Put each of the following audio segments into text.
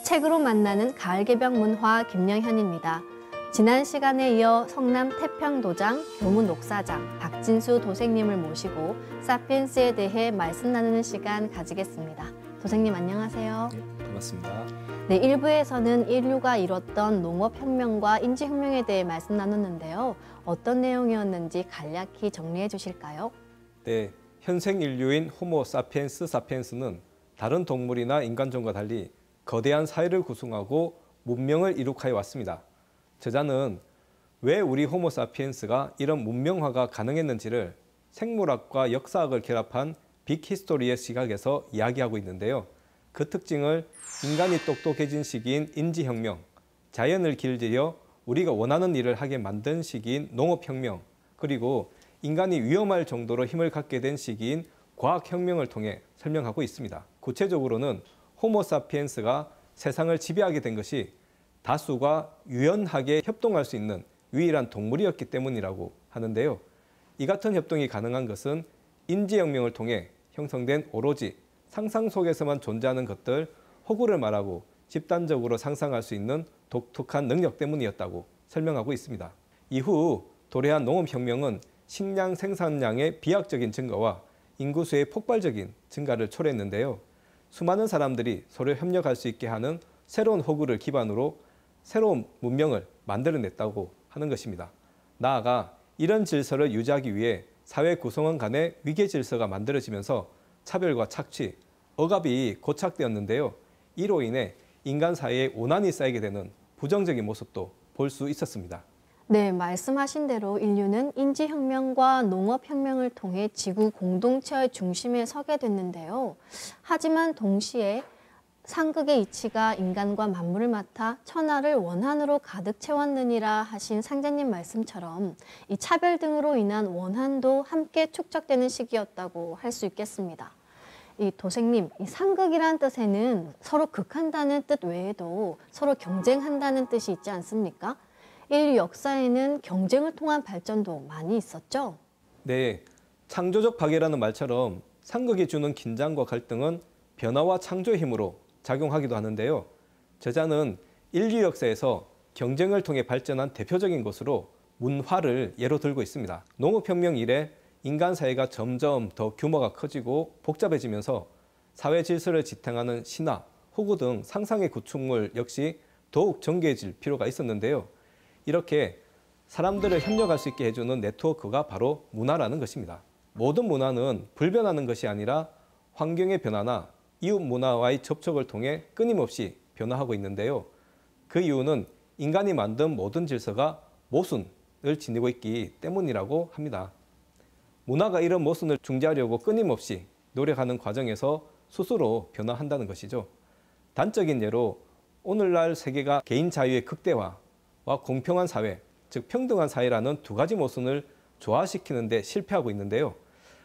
책으로 만나는 가을 개병 문화 김영현입니다. 지난 시간에 이어 성남 태평도장 교문 옥사장 박진수 도생님을 모시고 사피엔스에 대해 말씀 나누는 시간 가지겠습니다. 도생님 안녕하세요. 네, 반갑습니다. 네, 1부에서는 인류가 이뤘던 농업혁명과 인지혁명에 대해 말씀 나눴는데요. 어떤 내용이었는지 간략히 정리해 주실까요? 네, 현생 인류인 호모 사피엔스 사피엔스는 다른 동물이나 인간종과 달리 거대한 사회를 구성하고 문명을 이룩하여 왔습니다. 저자는 왜 우리 호모 사피엔스가 이런 문명화가 가능했는지를 생물학과 역사학을 결합한 빅히스토리의 시각에서 이야기하고 있는데요. 그 특징을 인간이 똑똑해진 시기인 인지혁명, 자연을 길들여 우리가 원하는 일을 하게 만든 시기인 농업혁명, 그리고 인간이 위험할 정도로 힘을 갖게 된 시기인 과학혁명을 통해 설명하고 있습니다. 구체적으로는 호모 사피엔스가 세상을 지배하게 된 것이 다수가 유연하게 협동할 수 있는 유일한 동물이었기 때문이라고 하는데요. 이 같은 협동이 가능한 것은 인지혁명을 통해 형성된 오로지 상상 속에서만 존재하는 것들, 허구를 말하고 집단적으로 상상할 수 있는 독특한 능력 때문이었다고 설명하고 있습니다. 이후 도래한 농업혁명은 식량 생산량의 비약적인 증가와 인구수의 폭발적인 증가를 초래했는데요. 수많은 사람들이 서로 협력할 수 있게 하는 새로운 허구를 기반으로 새로운 문명을 만들어냈다고 하는 것입니다. 나아가 이런 질서를 유지하기 위해 사회 구성원 간의 위계 질서가 만들어지면서 차별과 착취, 억압이 고착되었는데요. 이로 인해 인간 사이에 오난이 쌓이게 되는 부정적인 모습도 볼 수 있었습니다. 네, 말씀하신 대로 인류는 인지혁명과 농업혁명을 통해 지구 공동체의 중심에 서게 됐는데요. 하지만 동시에 상극의 이치가 인간과 만물을 맡아 천하를 원한으로 가득 채웠느니라 하신 상제님 말씀처럼 이 차별 등으로 인한 원한도 함께 축적되는 시기였다고 할 수 있겠습니다. 이 도생님, 이 상극이란 뜻에는 서로 극한다는 뜻 외에도 서로 경쟁한다는 뜻이 있지 않습니까? 인류 역사에는 경쟁을 통한 발전도 많이 있었죠? 네, 창조적 파괴라는 말처럼 상극이 주는 긴장과 갈등은 변화와 창조의 힘으로 작용하기도 하는데요. 저자는 인류 역사에서 경쟁을 통해 발전한 대표적인 것으로 문화를 예로 들고 있습니다. 농업혁명 이래 인간 사회가 점점 더 규모가 커지고 복잡해지면서 사회 질서를 지탱하는 신화, 호구 등 상상의 구축물 역시 더욱 정교해질 필요가 있었는데요. 이렇게 사람들을 협력할 수 있게 해주는 네트워크가 바로 문화라는 것입니다. 모든 문화는 불변하는 것이 아니라 환경의 변화나 이웃 문화와의 접촉을 통해 끊임없이 변화하고 있는데요. 그 이유는 인간이 만든 모든 질서가 모순을 지니고 있기 때문이라고 합니다. 문화가 이런 모순을 중재하려고 끊임없이 노력하는 과정에서 스스로 변화한다는 것이죠. 단적인 예로 오늘날 세계가 개인 자유의 극대화와 공평한 사회, 즉 평등한 사회라는 두 가지 모순을 조화시키는 데 실패하고 있는데요.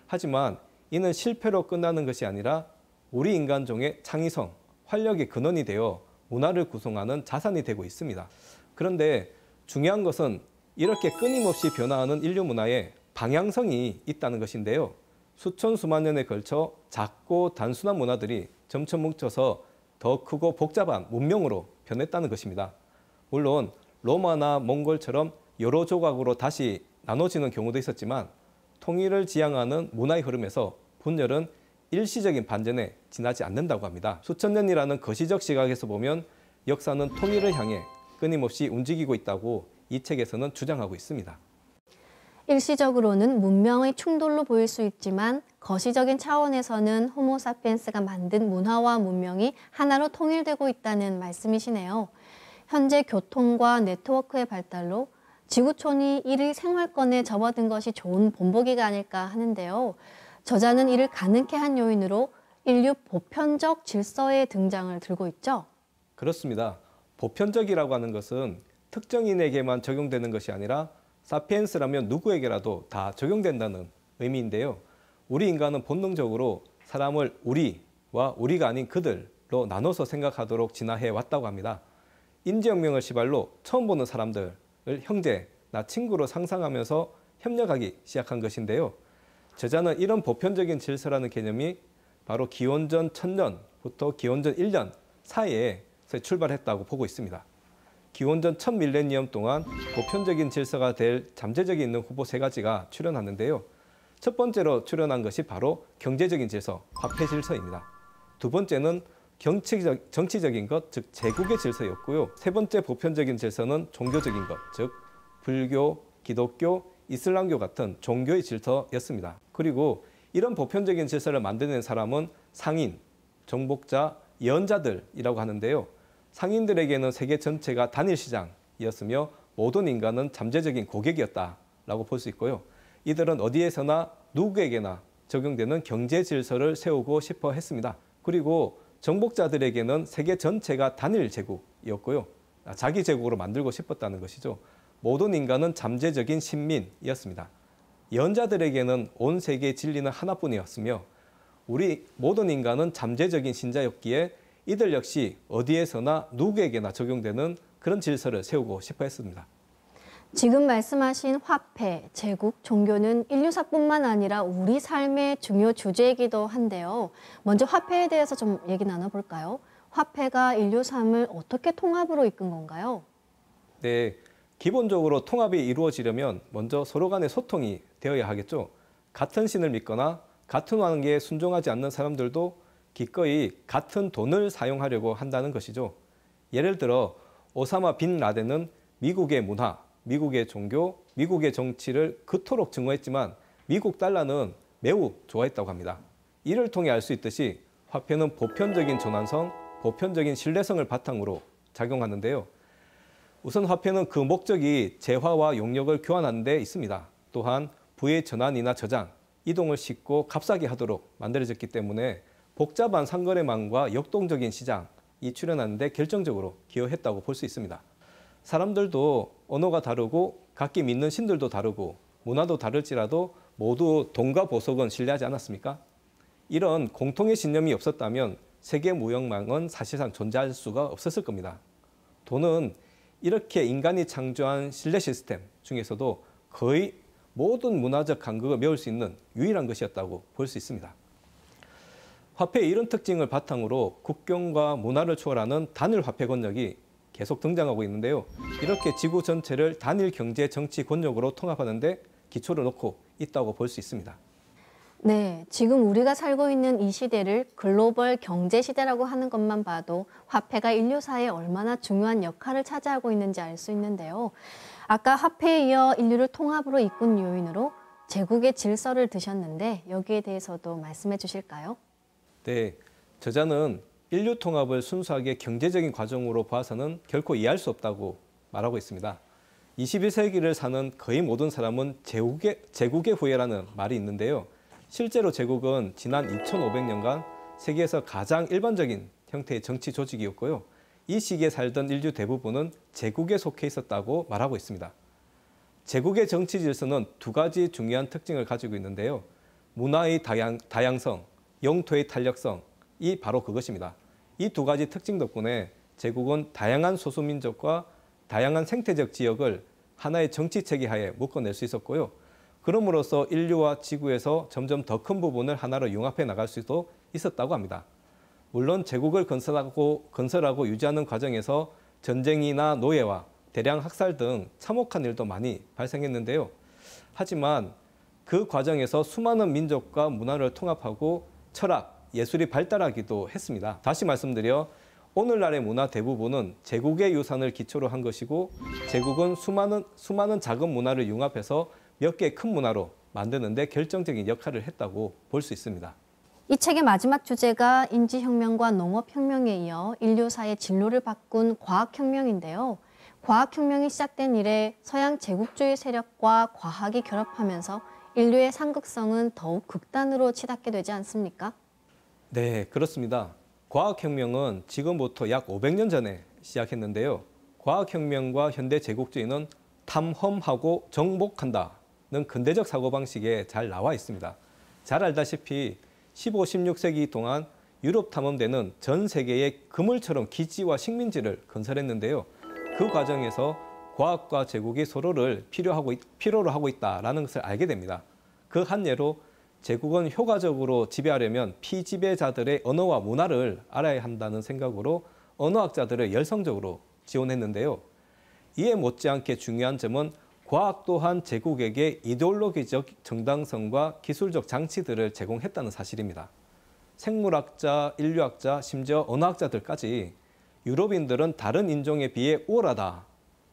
하지만 이는 실패로 끝나는 것이 아니라 우리 인간종의 창의성, 활력의 근원이 되어 문화를 구성하는 자산이 되고 있습니다. 그런데 중요한 것은 이렇게 끊임없이 변화하는 인류 문화에 방향성이 있다는 것인데요. 수천 수만 년에 걸쳐 작고 단순한 문화들이 점점 뭉쳐서 더 크고 복잡한 문명으로 변했다는 것입니다. 물론 로마나 몽골처럼 여러 조각으로 다시 나눠지는 경우도 있었지만 통일을 지향하는 문화의 흐름에서 분열은 일시적인 반전에 지나지 않는다고 합니다. 수천 년이라는 거시적 시각에서 보면 역사는 통일을 향해 끊임없이 움직이고 있다고 이 책에서는 주장하고 있습니다. 일시적으로는 문명의 충돌로 보일 수 있지만 거시적인 차원에서는 호모 사피엔스가 만든 문화와 문명이 하나로 통일되고 있다는 말씀이시네요. 현재 교통과 네트워크의 발달로 지구촌이 일일 생활권에 접어든 것이 좋은 본보기가 아닐까 하는데요. 저자는 이를 가능케 한 요인으로 인류 보편적 질서의 등장을 들고 있죠. 그렇습니다. 보편적이라고 하는 것은 특정인에게만 적용되는 것이 아니라 사피엔스라면 누구에게라도 다 적용된다는 의미인데요. 우리 인간은 본능적으로 사람을 우리와 우리가 아닌 그들로 나눠서 생각하도록 진화해 왔다고 합니다. 인지혁명을 시발로 처음 보는 사람들을 형제나 친구로 상상하면서 협력하기 시작한 것인데요. 저자는 이런 보편적인 질서라는 개념이 바로 기원전 1000년부터 기원전 1년 사이에 출발했다고 보고 있습니다. 기원전 첫 밀레니엄 동안 보편적인 질서가 될 잠재적이 있는 후보 세 가지가 출현하는데요. 첫 번째로 출현한 것이 바로 경제적인 질서, 화폐 질서입니다. 두 번째는 정치적인 것, 즉 제국의 질서였고요. 세 번째 보편적인 질서는 종교적인 것, 즉 불교, 기독교, 이슬람교 같은 종교의 질서였습니다. 그리고 이런 보편적인 질서를 만드는 사람은 상인, 정복자, 예언자들이라고 하는데요. 상인들에게는 세계 전체가 단일 시장이었으며 모든 인간은 잠재적인 고객이었다라고 볼 수 있고요. 이들은 어디에서나 누구에게나 적용되는 경제 질서를 세우고 싶어 했습니다. 그리고 정복자들에게는 세계 전체가 단일 제국이었고요. 자기 제국으로 만들고 싶었다는 것이죠. 모든 인간은 잠재적인 신민이었습니다. 예언자들에게는 온 세계의 진리는 하나뿐이었으며 우리 모든 인간은 잠재적인 신자였기에 이들 역시 어디에서나 누구에게나 적용되는 그런 질서를 세우고 싶어 했습니다. 지금 말씀하신 화폐, 제국, 종교는 인류사뿐만 아니라 우리 삶의 중요 주제이기도 한데요. 먼저 화폐에 대해서 좀 얘기 나눠볼까요? 화폐가 인류 삶을 어떻게 통합으로 이끈 건가요? 네, 기본적으로 통합이 이루어지려면 먼저 서로 간의 소통이 되어야 하겠죠. 같은 신을 믿거나 같은 왕계에 순종하지 않는 사람들도 기꺼이 같은 돈을 사용하려고 한다는 것이죠. 예를 들어 오사마 빈 라덴은 미국의 문화, 미국의 종교, 미국의 정치를 그토록 증오했지만 미국 달러는 매우 좋아했다고 합니다. 이를 통해 알 수 있듯이 화폐는 보편적인 전환성, 보편적인 신뢰성을 바탕으로 작용하는데요. 우선 화폐는 그 목적이 재화와 용역을 교환하는 데 있습니다. 또한 부의 전환이나 저장, 이동을 쉽고 값싸게 하도록 만들어졌기 때문에 복잡한 상거래망과 역동적인 시장이 출현하는 데 결정적으로 기여했다고 볼 수 있습니다. 사람들도 언어가 다르고 각기 믿는 신들도 다르고 문화도 다를지라도 모두 돈과 보석은 신뢰하지 않았습니까? 이런 공통의 신념이 없었다면 세계 무역망은 사실상 존재할 수가 없었을 겁니다. 돈은 이렇게 인간이 창조한 신뢰 시스템 중에서도 거의 모든 문화적 간극을 메울 수 있는 유일한 것이었다고 볼 수 있습니다. 화폐의 이런 특징을 바탕으로 국경과 문화를 초월하는 단일 화폐 권력이 계속 등장하고 있는데요. 이렇게 지구 전체를 단일 경제 정치 권력으로 통합하는 데 기초를 놓고 있다고 볼 수 있습니다. 네, 지금 우리가 살고 있는 이 시대를 글로벌 경제 시대라고 하는 것만 봐도 화폐가 인류사에 얼마나 중요한 역할을 차지하고 있는지 알 수 있는데요. 아까 화폐에 이어 인류를 통합으로 이끈 요인으로 제국의 질서를 드셨는데 여기에 대해서도 말씀해 주실까요? 네, 저자는 인류 통합을 순수하게 경제적인 과정으로 봐서는 결코 이해할 수 없다고 말하고 있습니다. 21세기를 사는 거의 모든 사람은 제국의 후예라는 말이 있는데요. 실제로 제국은 지난 2500년간 세계에서 가장 일반적인 형태의 정치 조직이었고요. 이 시기에 살던 인류 대부분은 제국에 속해 있었다고 말하고 있습니다. 제국의 정치 질서는 두 가지 중요한 특징을 가지고 있는데요. 문화의 다양성, 영토의 탄력성이 바로 그것입니다. 이 두 가지 특징 덕분에 제국은 다양한 소수민족과 다양한 생태적 지역을 하나의 정치 체계 하에 묶어낼 수 있었고요. 그럼으로써 인류와 지구에서 점점 더 큰 부분을 하나로 융합해 나갈 수도 있었다고 합니다. 물론 제국을 건설하고 유지하는 과정에서 전쟁이나 노예와 대량 학살 등 참혹한 일도 많이 발생했는데요. 하지만 그 과정에서 수많은 민족과 문화를 통합하고 철학, 예술이 발달하기도 했습니다. 다시 말씀드려 오늘날의 문화 대부분은 제국의 유산을 기초로 한 것이고 제국은 수많은 작은 문화를 융합해서 몇 개의 큰 문화로 만드는 데 결정적인 역할을 했다고 볼 수 있습니다. 이 책의 마지막 주제가 인지혁명과 농업혁명에 이어 인류사의 진로를 바꾼 과학혁명인데요. 과학혁명이 시작된 이래 서양 제국주의 세력과 과학이 결합하면서 인류의 상극성은 더욱 극단으로 치닫게 되지 않습니까? 네, 그렇습니다. 과학혁명은 지금부터 약 500년 전에 시작했는데요. 과학혁명과 현대 제국주의는 탐험하고 정복한다는 근대적 사고방식에 잘 나와 있습니다. 잘 알다시피 15, 16세기 동안 유럽 탐험대는 전 세계에 그물처럼 기지와 식민지를 건설했는데요. 그 과정에서 과학과 제국이 서로를 필요로 하고 있다는 것을 알게 됩니다. 그 한 예로 제국은 효과적으로 지배하려면 피지배자들의 언어와 문화를 알아야 한다는 생각으로 언어학자들을 열성적으로 지원했는데요. 이에 못지않게 중요한 점은 과학 또한 제국에게 이데올로기적 정당성과 기술적 장치들을 제공했다는 사실입니다. 생물학자, 인류학자, 심지어 언어학자들까지 유럽인들은 다른 인종에 비해 우월하다.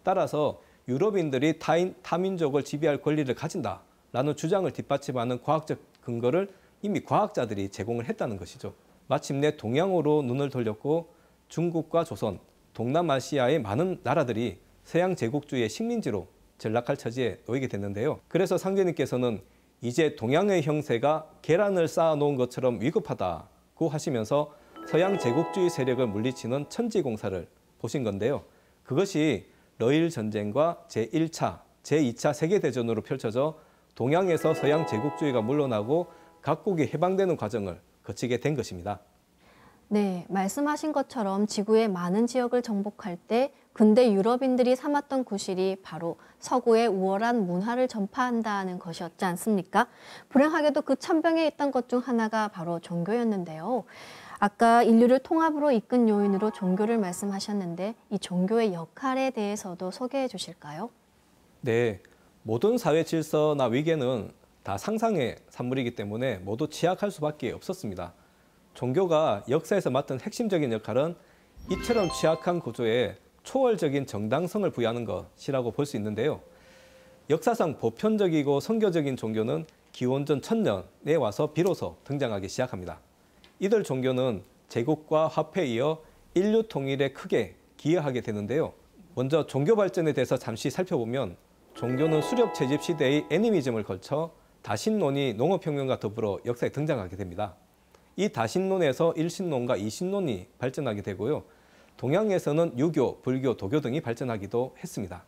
따라서 유럽인들이 타민족을 지배할 권리를 가진다라는 주장을 뒷받침하는 과학적 근거를 이미 과학자들이 제공을 했다는 것이죠. 마침내 동양으로 눈을 돌렸고 중국과 조선, 동남아시아의 많은 나라들이 서양 제국주의의 식민지로 전락할 처지에 놓이게 됐는데요. 그래서 상제님께서는 이제 동양의 형세가 계란을 쌓아놓은 것처럼 위급하다고 하시면서 서양 제국주의 세력을 물리치는 천지공사를 보신 건데요. 그것이 러일 전쟁과 제1차, 제2차 세계대전으로 펼쳐져 동양에서 서양 제국주의가 물러나고 각국이 해방되는 과정을 거치게 된 것입니다. 네, 말씀하신 것처럼 지구의 많은 지역을 정복할 때 근대 유럽인들이 삼았던 구실이 바로 서구의 우월한 문화를 전파한다는 것이었지 않습니까? 불행하게도 그 천병에 있던 것 중 하나가 바로 종교였는데요. 아까 인류를 통합으로 이끈 요인으로 종교를 말씀하셨는데 이 종교의 역할에 대해서도 소개해 주실까요? 네, 모든 사회 질서나 위계는 다 상상의 산물이기 때문에 모두 취약할 수밖에 없었습니다. 종교가 역사에서 맡은 핵심적인 역할은 이처럼 취약한 구조에 초월적인 정당성을 부여하는 것이라고 볼 수 있는데요. 역사상 보편적이고 선교적인 종교는 기원전 1000년에 와서 비로소 등장하기 시작합니다. 이들 종교는 제국과 화폐에 이어 인류 통일에 크게 기여하게 되는데요. 먼저 종교 발전에 대해서 잠시 살펴보면 종교는 수렵 채집 시대의 애니미즘을 거쳐 다신론이 농업혁명과 더불어 역사에 등장하게 됩니다. 이 다신론에서 일신론과 이신론이 발전하게 되고요. 동양에서는 유교, 불교, 도교 등이 발전하기도 했습니다.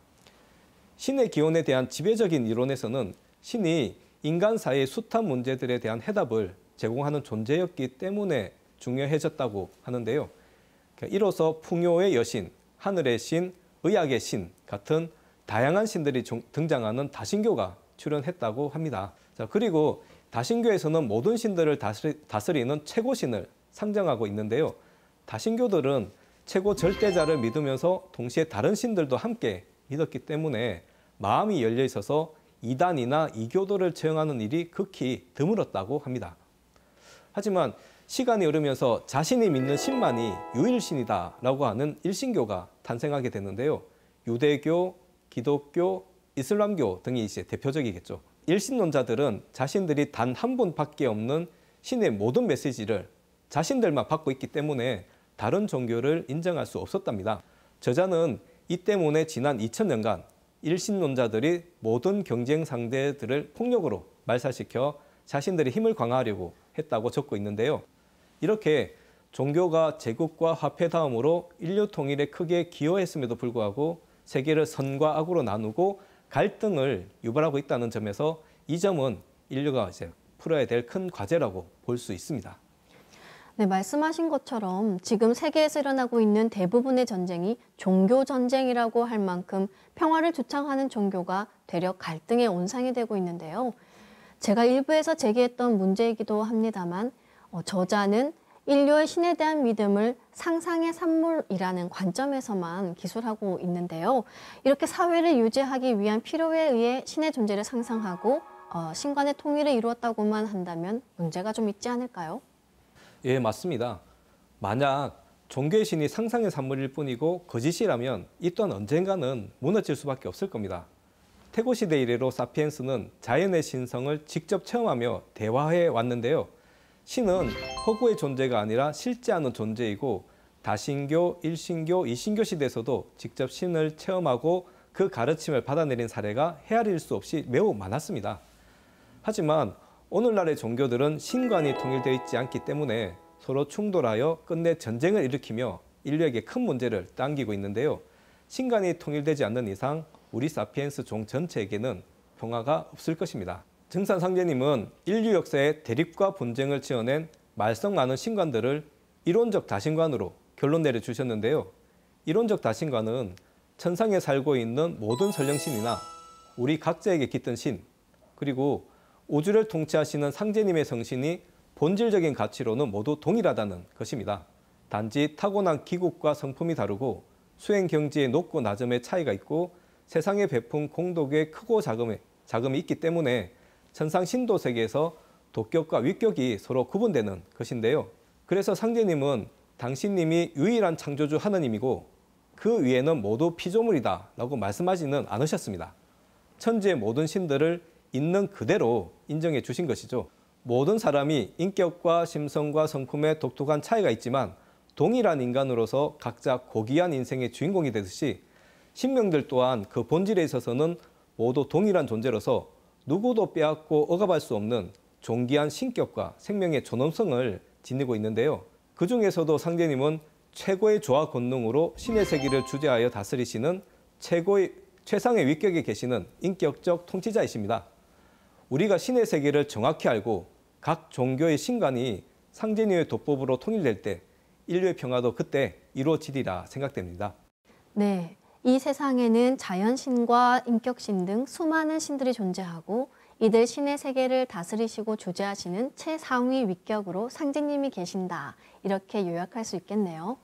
신의 기원에 대한 지배적인 이론에서는 신이 인간 사이의 숱한 문제들에 대한 해답을 제공하는 존재였기 때문에 중요해졌다고 하는데요. 이로써 풍요의 여신, 하늘의 신, 의학의 신 같은 다양한 신들이 등장하는 다신교가 출현했다고 합니다. 자, 그리고 다신교에서는 모든 신들을 다스리는 최고신을 상정하고 있는데요. 다신교들은 최고 절대자를 믿으면서 동시에 다른 신들도 함께 믿었기 때문에 마음이 열려 있어서 이단이나 이교도를 처형하는 일이 극히 드물었다고 합니다. 하지만 시간이 흐르면서 자신이 믿는 신만이 유일신이다라고 하는 일신교가 탄생하게 되는데요. 유대교, 기독교, 이슬람교 등이 이제 대표적이겠죠. 일신론자들은 자신들이 단 한 분밖에 없는 신의 모든 메시지를 자신들만 받고 있기 때문에 다른 종교를 인정할 수 없었답니다. 저자는 이 때문에 지난 2000년간 일신론자들이 모든 경쟁 상대들을 폭력으로 말살시켜 자신들의 힘을 강화하려고 했다고 적고 있는데요. 이렇게 종교가 제국과 화폐 다음으로 인류 통일에 크게 기여했음에도 불구하고 세계를 선과 악으로 나누고 갈등을 유발하고 있다는 점에서 이 점은 인류가 이제 풀어야 될 큰 과제라고 볼 수 있습니다. 네, 말씀하신 것처럼 지금 세계에서 일어나고 있는 대부분의 전쟁이 종교 전쟁이라고 할 만큼 평화를 주창하는 종교가 되려 갈등의 온상이 되고 있는데요. 제가 일부에서 제기했던 문제이기도 합니다만 저자는 인류의 신에 대한 믿음을 상상의 산물이라는 관점에서만 기술하고 있는데요. 이렇게 사회를 유지하기 위한 필요에 의해 신의 존재를 상상하고 신간의 통일을 이루었다고만 한다면 문제가 좀 있지 않을까요? 예, 맞습니다. 만약 종교의 신이 상상의 산물일 뿐이고 거짓이라면 이 또한 언젠가는 무너질 수밖에 없을 겁니다. 태고시대 이래로 사피엔스는 자연의 신성을 직접 체험하며 대화해 왔는데요. 신은 허구의 존재가 아니라 실제하는 존재이고 다신교, 일신교, 이신교 시대에서도 직접 신을 체험하고 그 가르침을 받아내린 사례가 헤아릴 수 없이 매우 많았습니다. 하지만 오늘날의 종교들은 신관이 통일되어 있지 않기 때문에 서로 충돌하여 끝내 전쟁을 일으키며 인류에게 큰 문제를 당기고 있는데요. 신관이 통일되지 않는 이상 우리 사피엔스 종 전체에게는 평화가 없을 것입니다. 증산상제님은 인류 역사에 대립과 분쟁을 지어낸 말썽 많은 신관들을 이론적 다신관으로 결론 내려주셨는데요. 이론적 다신관은 천상에 살고 있는 모든 선령신이나 우리 각자에게 깃든 신, 그리고 우주를 통치하시는 상제님의 성신이 본질적인 가치로는 모두 동일하다는 것입니다. 단지 타고난 기국과 성품이 다르고 수행 경지의 높고 낮음의 차이가 있고 세상에 베푼 공덕의 크고 작음이 있기 때문에 천상 신도 세계에서 도격과 위격이 서로 구분되는 것인데요. 그래서 상제님은 당신님이 유일한 창조주 하느님이고 그 위에는 모두 피조물이다 라고 말씀하지는 않으셨습니다. 천지의 모든 신들을 있는 그대로 인정해 주신 것이죠. 모든 사람이 인격과 심성과 성품에 독특한 차이가 있지만 동일한 인간으로서 각자 고귀한 인생의 주인공이 되듯이 신명들 또한 그 본질에 있어서는 모두 동일한 존재로서 누구도 빼앗고 억압할 수 없는 존귀한 신격과 생명의 존엄성을 지니고 있는데요. 그 중에서도 상제님은 최고의 조화 권능으로 신의 세계를 주재하여 다스리시는 최상의 위격에 계시는 인격적 통치자이십니다. 우리가 신의 세계를 정확히 알고 각 종교의 신관이 상제님의 도법으로 통일될 때 인류의 평화도 그때 이루어지리라 생각됩니다. 네, 이 세상에는 자연신과 인격신 등 수많은 신들이 존재하고 이들 신의 세계를 다스리시고 주재하시는 최상위 위격으로 상제님이 계신다. 이렇게 요약할 수 있겠네요.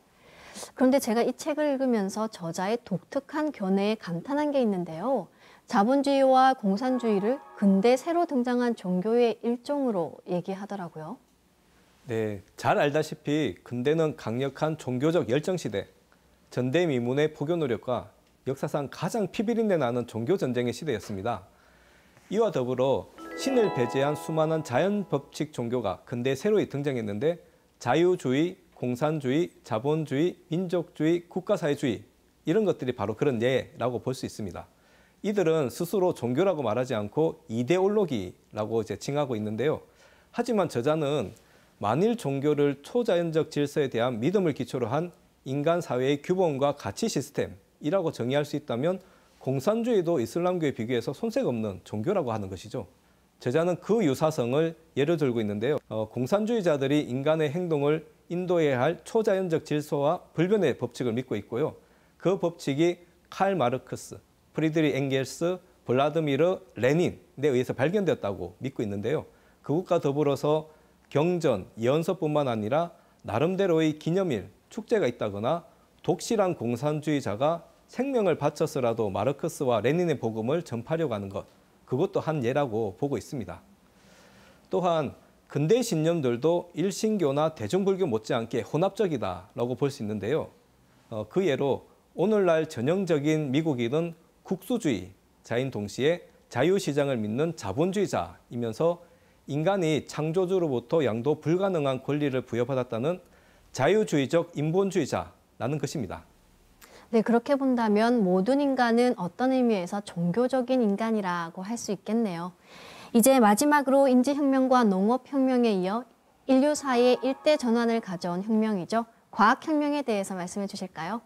그런데 제가 이 책을 읽으면서 저자의 독특한 견해에 감탄한 게 있는데요. 자본주의와 공산주의를 근대 새로 등장한 종교의 일종으로 얘기하더라고요. 네, 잘 알다시피 근대는 강력한 종교적 열정시대, 전대미문의 포교 노력과 역사상 가장 피비린내 나는 종교전쟁의 시대였습니다. 이와 더불어 신을 배제한 수많은 자연법칙 종교가 근대에 새로 등장했는데 자유주의, 공산주의, 자본주의, 민족주의, 국가사회주의 이런 것들이 바로 그런 예라고 볼 수 있습니다. 이들은 스스로 종교라고 말하지 않고 이데올로기라고 칭하고 있는데요. 하지만 저자는 만일 종교를 초자연적 질서에 대한 믿음을 기초로 한 인간 사회의 규범과 가치 시스템이라고 정의할 수 있다면 공산주의도 이슬람교에 비교해서 손색 없는 종교라고 하는 것이죠. 저자는 그 유사성을 예로 들고 있는데요. 공산주의자들이 인간의 행동을 인도해야 할 초자연적 질서와 불변의 법칙을 믿고 있고요. 그 법칙이 칼 마르크스, 프리드리 엥겔스, 블라드미르 레닌에 의해서 발견되었다고 믿고 있는데요. 그것과 더불어서 경전, 예언서뿐만 아니라 나름대로의 기념일, 축제가 있다거나 독실한 공산주의자가 생명을 바쳐서라도 마르크스와 레닌의 복음을 전파하려고 하는 것, 그것도 한 예라고 보고 있습니다. 또한 근대 신념들도 일신교나 대중불교 못지않게 혼합적이다라고 볼 수 있는데요. 그 예로 오늘날 전형적인 미국인은 국수주의자인 동시에 자유시장을 믿는 자본주의자이면서 인간이 창조주로부터 양도 불가능한 권리를 부여받았다는 자유주의적 인본주의자라는 것입니다. 네, 그렇게 본다면 모든 인간은 어떤 의미에서 종교적인 인간이라고 할 수 있겠네요. 이제 마지막으로 인지혁명과 농업혁명에 이어 인류사의 일대 전환을 가져온 혁명이죠. 과학혁명에 대해서 말씀해 주실까요?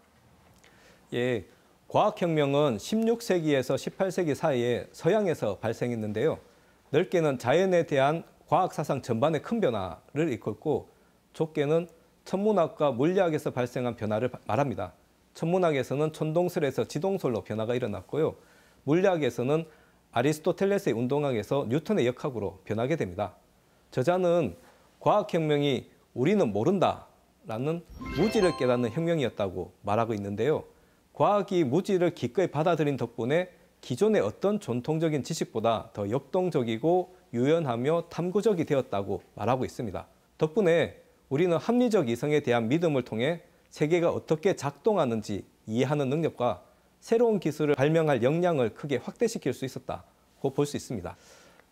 예, 과학혁명은 16세기에서 18세기 사이에 서양에서 발생했는데요. 넓게는 자연에 대한 과학사상 전반의 큰 변화를 이끌고 좁게는 천문학과 물리학에서 발생한 변화를 말합니다. 천문학에서는 천동설에서 지동설로 변화가 일어났고요. 물리학에서는 아리스토텔레스의 운동학에서 뉴턴의 역학으로 변하게 됩니다. 저자는 과학혁명이 우리는 모른다라는 무지를 깨닫는 혁명이었다고 말하고 있는데요. 과학이 무지를 기꺼이 받아들인 덕분에 기존의 어떤 전통적인 지식보다 더 역동적이고 유연하며 탐구적이 되었다고 말하고 있습니다. 덕분에 우리는 합리적 이성에 대한 믿음을 통해 세계가 어떻게 작동하는지 이해하는 능력과 새로운 기술을 발명할 역량을 크게 확대시킬 수 있었다고 볼 수 있습니다.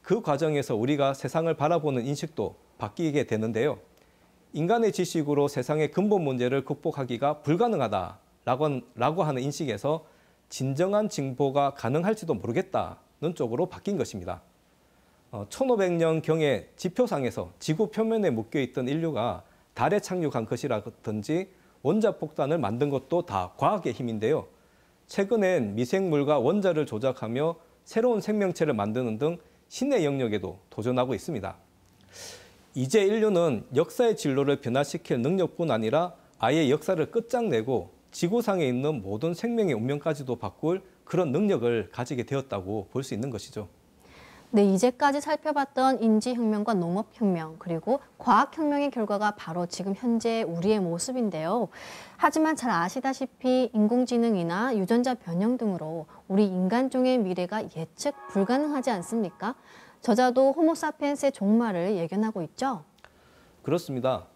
그 과정에서 우리가 세상을 바라보는 인식도 바뀌게 되는데요. 인간의 지식으로 세상의 근본 문제를 극복하기가 불가능하다라고 하는 인식에서 진정한 진보가 가능할지도 모르겠다는 쪽으로 바뀐 것입니다. 1500년경의 지표상에서 지구 표면에 묶여있던 인류가 달에 착륙한 것이라든지 원자폭탄을 만든 것도 다 과학의 힘인데요. 최근엔 미생물과 원자를 조작하며 새로운 생명체를 만드는 등 신의 영역에도 도전하고 있습니다. 이제 인류는 역사의 진로를 변화시킬 능력뿐 아니라 아예 역사를 끝장내고 지구상에 있는 모든 생명의 운명까지도 바꿀 그런 능력을 가지게 되었다고 볼 수 있는 것이죠. 네, 이제까지 살펴봤던 인지혁명과 농업혁명, 그리고 과학혁명의 결과가 바로 지금 현재 우리의 모습인데요. 하지만 잘 아시다시피 인공지능이나 유전자 변형 등으로 우리 인간종의 미래가 예측 불가능하지 않습니까? 저자도 호모사피엔스의 종말을 예견하고 있죠. 그렇습니다.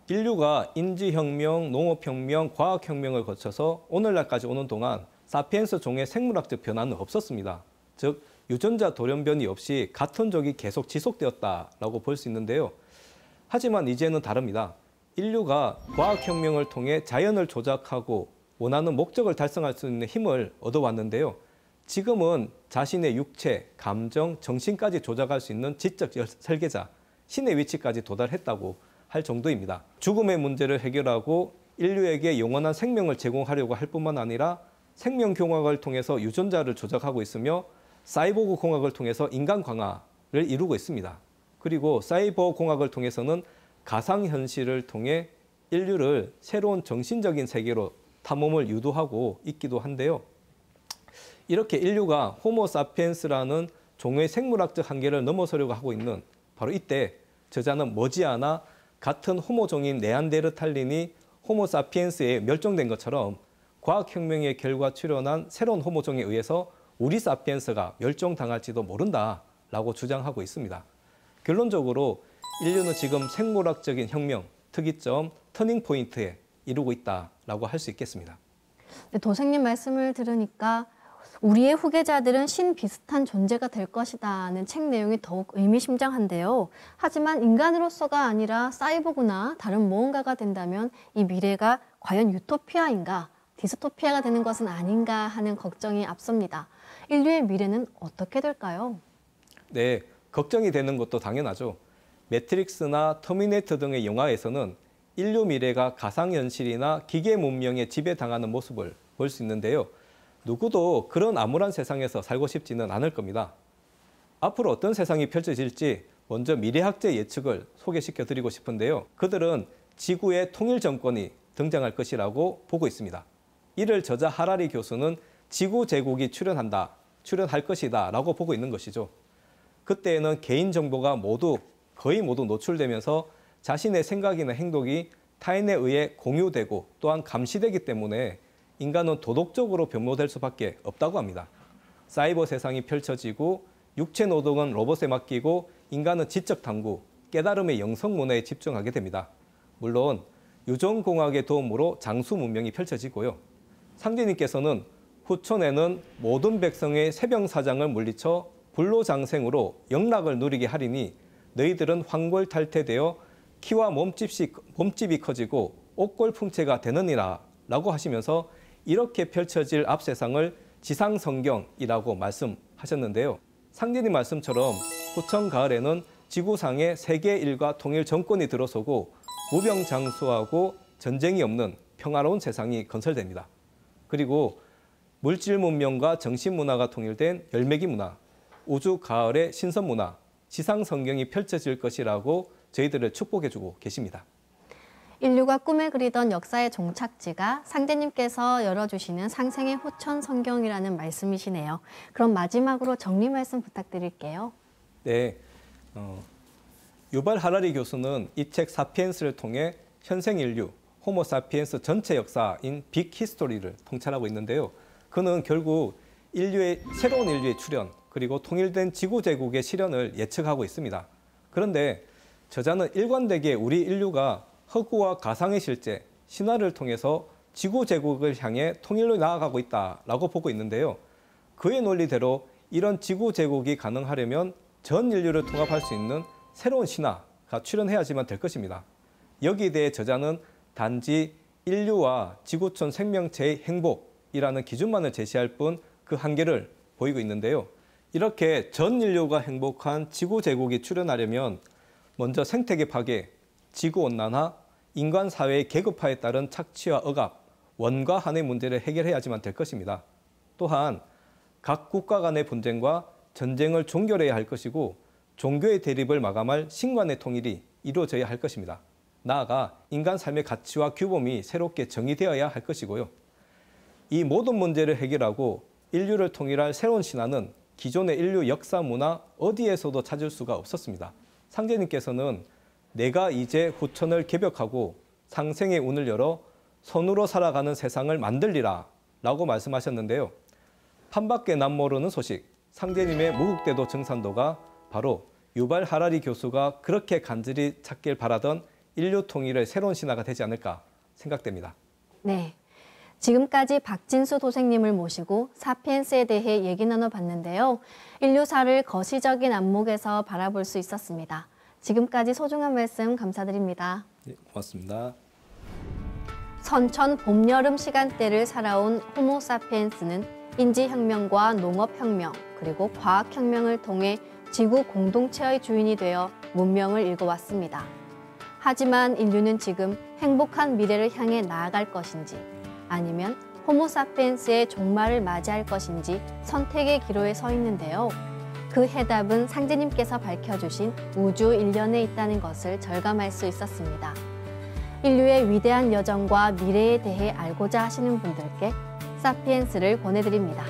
인류가 인지혁명, 농업혁명, 과학혁명을 거쳐서 오늘날까지 오는 동안 사피엔스 종의 생물학적 변화는 없었습니다. 즉, 유전자 돌연변이 없이 같은 족이 계속 지속되었다라고 볼 수 있는데요. 하지만 이제는 다릅니다. 인류가 과학혁명을 통해 자연을 조작하고 원하는 목적을 달성할 수 있는 힘을 얻어왔는데요. 지금은 자신의 육체, 감정, 정신까지 조작할 수 있는 지적 설계자, 신의 위치까지 도달했다고 할 정도입니다. 죽음의 문제를 해결하고 인류에게 영원한 생명을 제공하려고 할 뿐만 아니라 생명공학을 통해서 유전자를 조작하고 있으며 사이보그 공학을 통해서 인간 강화를 이루고 있습니다. 그리고 사이버 공학을 통해서는 가상현실을 통해 인류를 새로운 정신적인 세계로 탐험을 유도하고 있기도 한데요. 이렇게 인류가 호모사피엔스라는 종의 생물학적 한계를 넘어서려고 하고 있는 바로 이때 저자는 머지않아 같은 호모종인 네안데르탈린이 호모사피엔스에 멸종된 것처럼 과학혁명의 결과 출현한 새로운 호모종에 의해서 우리 사피엔스가 멸종당할지도 모른다라고 주장하고 있습니다. 결론적으로 인류는 지금 생물학적인 혁명, 특이점, 터닝포인트에 이르고 있다라고 할 수 있겠습니다. 네, 도생님 말씀을 들으니까 우리의 후계자들은 신 비슷한 존재가 될 것이다는 책 내용이 더욱 의미심장한데요. 하지만 인간으로서가 아니라 사이보그나 다른 무언가가 된다면 이 미래가 과연 유토피아인가, 디스토피아가 되는 것은 아닌가 하는 걱정이 앞섭니다. 인류의 미래는 어떻게 될까요? 네, 걱정이 되는 것도 당연하죠. 매트릭스나 터미네이터 등의 영화에서는 인류 미래가 가상현실이나 기계 문명에 지배당하는 모습을 볼 수 있는데요. 누구도 그런 암울한 세상에서 살고 싶지는 않을 겁니다. 앞으로 어떤 세상이 펼쳐질지 먼저 미래학자의 예측을 소개시켜 드리고 싶은데요. 그들은 지구의 통일 정권이 등장할 것이라고 보고 있습니다. 이를 저자 하라리 교수는 지구 제국이 출현할 것이다 라고 보고 있는 것이죠. 그때에는 개인정보가 거의 모두 노출되면서 자신의 생각이나 행동이 타인에 의해 공유되고 또한 감시되기 때문에 인간은 도덕적으로 변모될 수밖에 없다고 합니다. 사이버 세상이 펼쳐지고 육체 노동은 로봇에 맡기고 인간은 지적 탐구, 깨달음의 영성 문화에 집중하게 됩니다. 물론 유전공학의 도움으로 장수 문명이 펼쳐지고요. 상제님께서는 후촌에는 모든 백성의 세병사장을 물리쳐 불로장생으로 영락을 누리게 하리니 너희들은 황골탈퇴되어 키와 몸집이 커지고 옥골풍체가 되느니라 라고 하시면서 이렇게 펼쳐질 앞세상을 지상성경이라고 말씀하셨는데요. 상제님 말씀처럼 후천 가을에는 지구상에 세계 일과 통일 정권이 들어서고 무병장수하고 전쟁이 없는 평화로운 세상이 건설됩니다. 그리고 물질 문명과 정신 문화가 통일된 열매기 문화, 우주 가을의 신선 문화, 지상 성경이 펼쳐질 것이라고 저희들을 축복해주고 계십니다. 인류가 꿈에 그리던 역사의 종착지가 상대님께서 열어주시는 상생의 후천 성경이라는 말씀이시네요. 그럼 마지막으로 정리 말씀 부탁드릴게요. 네, 유발 하라리 교수는 이 책 사피엔스를 통해 현생 인류, 호모사피엔스 전체 역사인 빅 히스토리를 통찰하고 있는데요. 그는 결국 새로운 인류의 출현, 그리고 통일된 지구 제국의 실현을 예측하고 있습니다. 그런데 저자는 일관되게 우리 인류가 허구와 가상의 실제, 신화를 통해서 지구 제국을 향해 통일로 나아가고 있다라고 보고 있는데요. 그의 논리대로 이런 지구 제국이 가능하려면 전 인류를 통합할 수 있는 새로운 신화가 출현해야지만 될 것입니다. 여기에 대해 저자는 단지 인류와 지구촌 생명체의 행복이라는 기준만을 제시할 뿐 그 한계를 보이고 있는데요. 이렇게 전 인류가 행복한 지구 제국이 출현하려면 먼저 생태계 파괴, 지구온난화, 인간 사회의 계급화에 따른 착취와 억압, 원과 한의 문제를 해결해야지만 될 것입니다. 또한 각 국가 간의 분쟁과 전쟁을 종결해야 할 것이고 종교의 대립을 마감할 신관의 통일이 이루어져야 할 것입니다. 나아가 인간 삶의 가치와 규범이 새롭게 정의되어야 할 것이고요. 이 모든 문제를 해결하고 인류를 통일할 새로운 신화는 기존의 인류 역사 문화 어디에서도 찾을 수가 없었습니다. 상제님께서는 내가 이제 후천을 개벽하고 상생의 운을 열어 선으로 살아가는 세상을 만들리라 라고 말씀하셨는데요. 판밖에 남모르는 소식, 상제님의 무국대도 증산도가 바로 유발 하라리 교수가 그렇게 간절히 찾길 바라던 인류 통일의 새로운 신화가 되지 않을까 생각됩니다. 네. 지금까지 박진수 도생님을 모시고 사피엔스에 대해 얘기 나눠봤는데요. 인류사를 거시적인 안목에서 바라볼 수 있었습니다. 지금까지 소중한 말씀 감사드립니다. 네, 고맙습니다. 선천 봄, 여름 시간대를 살아온 호모사피엔스는 인지혁명과 농업혁명 그리고 과학혁명을 통해 지구 공동체의 주인이 되어 문명을 일궈왔습니다. 하지만 인류는 지금 행복한 미래를 향해 나아갈 것인지 아니면 호모사피엔스의 종말을 맞이할 것인지 선택의 기로에 서 있는데요. 그 해답은 상제님께서 밝혀주신 우주 일련에 있다는 것을 절감할 수 있었습니다. 인류의 위대한 여정과 미래에 대해 알고자 하시는 분들께 사피엔스를 권해드립니다.